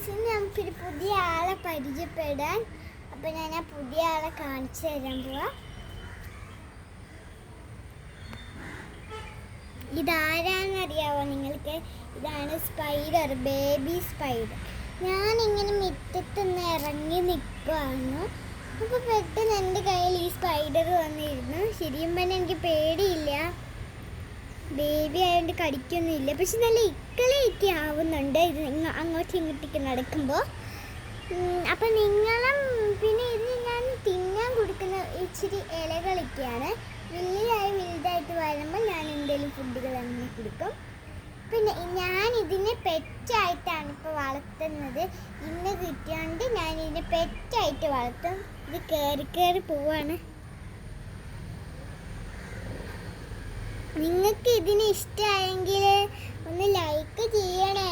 Guys, ഇന്ന് നമുക്കൊരു പുതിയ ആളെ പരിചയപ്പെടാൻ. അപ്പം ഞാൻ ആ പുതിയ ആളെ കാണിച്ചു തരാൻ പോവാം. ഇതാരാന്നറിയാവോ നിങ്ങൾക്ക്? ഇതാണ് സ്പൈഡർ, ബേബി സ്പൈഡർ. ഞാനിങ്ങനെ മുറ്റത്തുനിന്ന് ഇറങ്ങി നിൽക്കുവായിരുന്നു. അപ്പോൾ പെട്ടെന്ന് എൻ്റെ കയ്യിൽ ഈ സ്പൈഡർ വന്നിരുന്നു. ശരിയും പറഞ്ഞാൽ എനിക്ക് പേടിയില്ല, ബേബി ആയതുകൊണ്ട് കടിക്കൊന്നുമില്ല. പക്ഷെ നല്ല ഇക്കളയൊക്കെ ആവുന്നുണ്ട് ഇത് അങ്ങോട്ടും ഇങ്ങോട്ടേക്ക് നടക്കുമ്പോൾ. അപ്പം നിങ്ങളും പിന്നെ ഇത് ഞാൻ തിന്നാൻ കൊടുക്കുന്ന ഇച്ചിരി ഇലകളൊക്കെയാണ്. വലുതായിട്ട് വരുമ്പോൾ ഞാൻ എന്തെങ്കിലും ഫുഡുകൾ അങ്ങനെ കൊടുക്കും. പിന്നെ ഞാൻ ഇതിനെ പെറ്റായിട്ടാണ് ഇപ്പോൾ വളർത്തുന്നത്. ഇന്ന് കിട്ടിയോണ്ട് ഞാൻ ഇതിനെ പെറ്റായിട്ട് വളർത്തും. ഇത് കയറി പോവാണ്. നിങ്ങൾക്ക് ഇതിന് ഇഷ്ടമായെങ്കിൽ ഒന്ന് ലൈക്ക് ചെയ്യണേ.